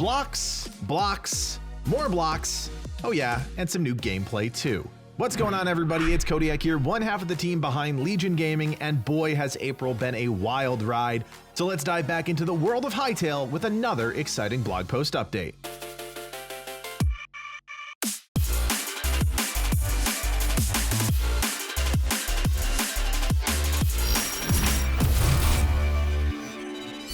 Blocks, blocks, more blocks. Oh yeah, and some new gameplay too. What's going on, everybody? It's Codiak here, one half of the team behind Legion Gaming, and boy has April been a wild ride. So let's dive back into the world of Hytale with another exciting blog post update.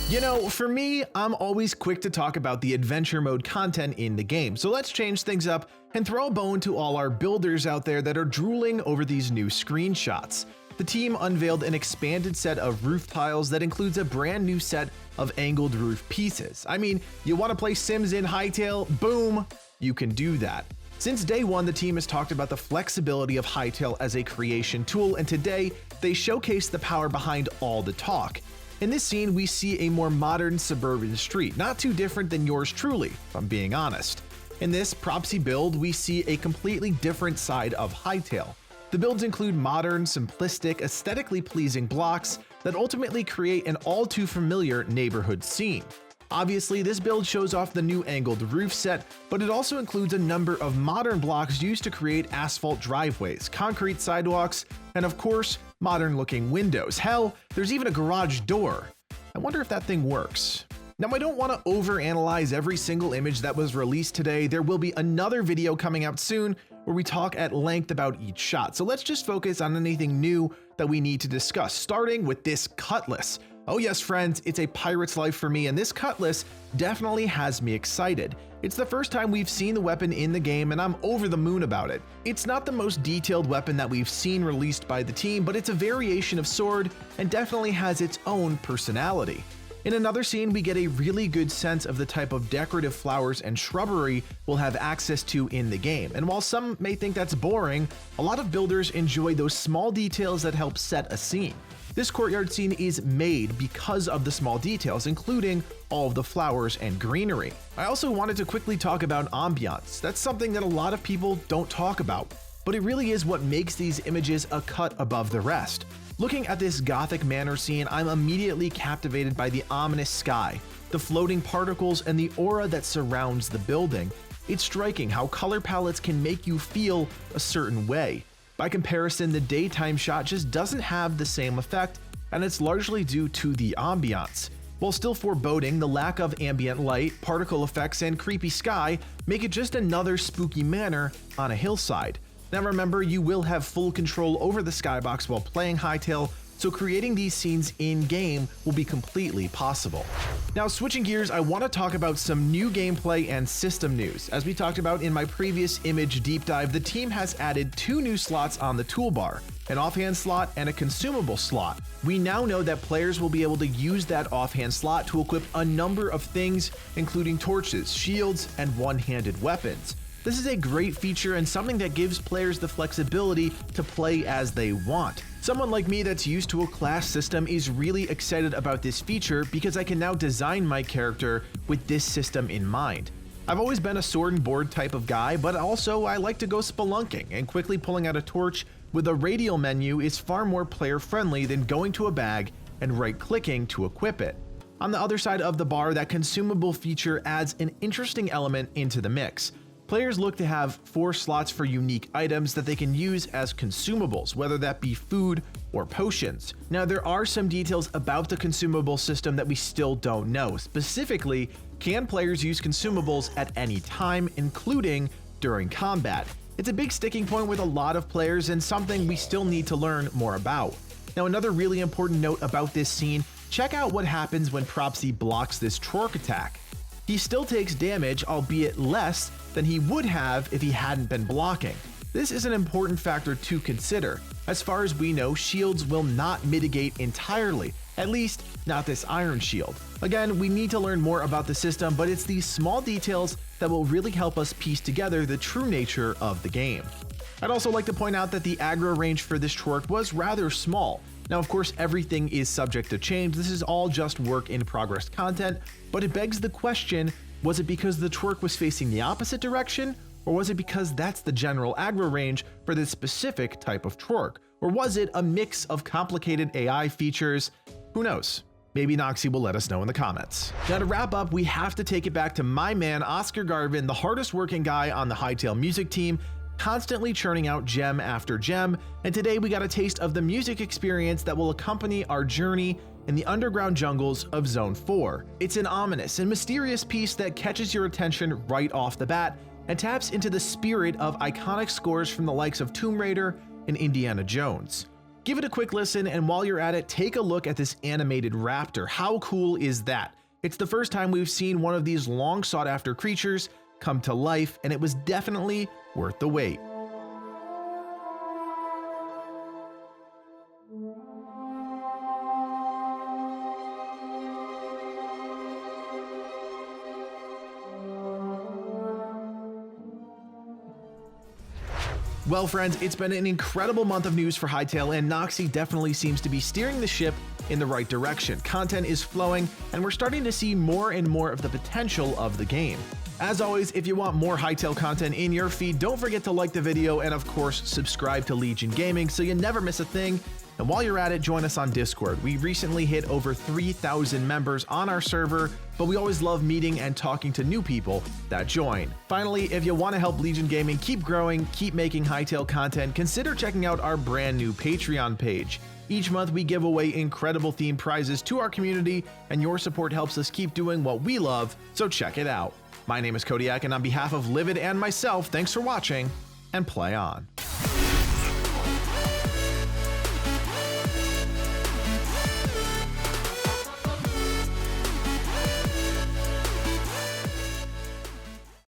You know, for me, I'm always quick to talk about the adventure mode content in the game, so let's change things up and throw a bone to all our builders out there that are drooling over these new screenshots. The team unveiled an expanded set of roof tiles that includes a brand new set of angled roof pieces. I mean, you want to play Sims in Hytale? Boom! You can do that. Since day one, the team has talked about the flexibility of Hytale as a creation tool, and today they showcase the power behind all the talk. In this scene, we see a more modern suburban street, not too different than yours truly, if I'm being honest. In this Propsy build, we see a completely different side of Hytale. The builds include modern, simplistic, aesthetically pleasing blocks that ultimately create an all too familiar neighborhood scene. Obviously, this build shows off the new angled roof set, but it also includes a number of modern blocks used to create asphalt driveways, concrete sidewalks, and of course, modern-looking windows. Hell, there's even a garage door. I wonder if that thing works. Now, I don't want to overanalyze every single image that was released today. There will be another video coming out soon where we talk at length about each shot. So let's just focus on anything new that we need to discuss, starting with this cutlass. Oh yes, friends, it's a pirate's life for me, and this cutlass definitely has me excited. It's the first time we've seen the weapon in the game, and I'm over the moon about it. It's not the most detailed weapon that we've seen released by the team, but it's a variation of sword and definitely has its own personality. In another scene, we get a really good sense of the type of decorative flowers and shrubbery we'll have access to in the game. And while some may think that's boring, a lot of builders enjoy those small details that help set a scene. This courtyard scene is made because of the small details, including all of the flowers and greenery. I also wanted to quickly talk about ambience. That's something that a lot of people don't talk about, but it really is what makes these images a cut above the rest. Looking at this gothic manor scene, I'm immediately captivated by the ominous sky, the floating particles, and the aura that surrounds the building. It's striking how color palettes can make you feel a certain way. By comparison, the daytime shot just doesn't have the same effect, and it's largely due to the ambiance. While still foreboding, the lack of ambient light, particle effects, and creepy sky make it just another spooky manor on a hillside. Now remember, you will have full control over the skybox while playing Hytale, so creating these scenes in-game will be completely possible. Now, switching gears, I want to talk about some new gameplay and system news. As we talked about in my previous image deep dive, the team has added 2 new slots on the toolbar, an offhand slot and a consumable slot. We now know that players will be able to use that offhand slot to equip a number of things, including torches, shields, and one-handed weapons. This is a great feature and something that gives players the flexibility to play as they want. Someone like me that's used to a class system is really excited about this feature because I can now design my character with this system in mind. I've always been a sword and board type of guy, but also I like to go spelunking, and quickly pulling out a torch with a radial menu is far more player friendly than going to a bag and right-clicking to equip it. On the other side of the bar, that consumable feature adds an interesting element into the mix. Players look to have 4 slots for unique items that they can use as consumables, whether that be food or potions. Now, there are some details about the consumable system that we still don't know. Specifically, can players use consumables at any time, including during combat? It's a big sticking point with a lot of players and something we still need to learn more about. Now, another really important note about this scene, check out what happens when Propsy blocks this Torque attack. He still takes damage, albeit less than he would have if he hadn't been blocking. This is an important factor to consider. As far as we know, shields will not mitigate entirely, at least not this iron shield. Again, we need to learn more about the system, but it's these small details that will really help us piece together the true nature of the game. I'd also like to point out that the aggro range for this Torque was rather small. Now, of course, everything is subject to change. This is all just work in progress content, but it begs the question, was it because the Torque was facing the opposite direction, or was it because that's the general aggro range for this specific type of Torque? Or was it a mix of complicated AI features? Who knows? Maybe Noxie will let us know in the comments. Now to wrap up, we have to take it back to my man Oscar Garvin, the hardest working guy on the Hytale music team, constantly churning out gem after gem, and today we got a taste of the music experience that will accompany our journey in the underground jungles of Zone 4. It's an ominous and mysterious piece that catches your attention right off the bat and taps into the spirit of iconic scores from the likes of Tomb Raider and Indiana Jones. Give it a quick listen, and while you're at it, take a look at this animated raptor. How cool is that? It's the first time we've seen one of these long sought after creatures come to life, and it was definitely worth the wait. Well friends, it's been an incredible month of news for Hytale, and Noxie definitely seems to be steering the ship in the right direction. Content is flowing, and we're starting to see more and more of the potential of the game. As always, if you want more Hytale content in your feed, don't forget to like the video and of course subscribe to Legion Gaming so you never miss a thing. And while you're at it, join us on Discord. We recently hit over 3,000 members on our server, but we always love meeting and talking to new people that join. Finally, if you want to help Legion Gaming keep growing, keep making Hytale content, consider checking out our brand new Patreon page. Each month we give away incredible themed prizes to our community, and your support helps us keep doing what we love, so check it out. My name is Codiak, and on behalf of Livid and myself, thanks for watching, and play on.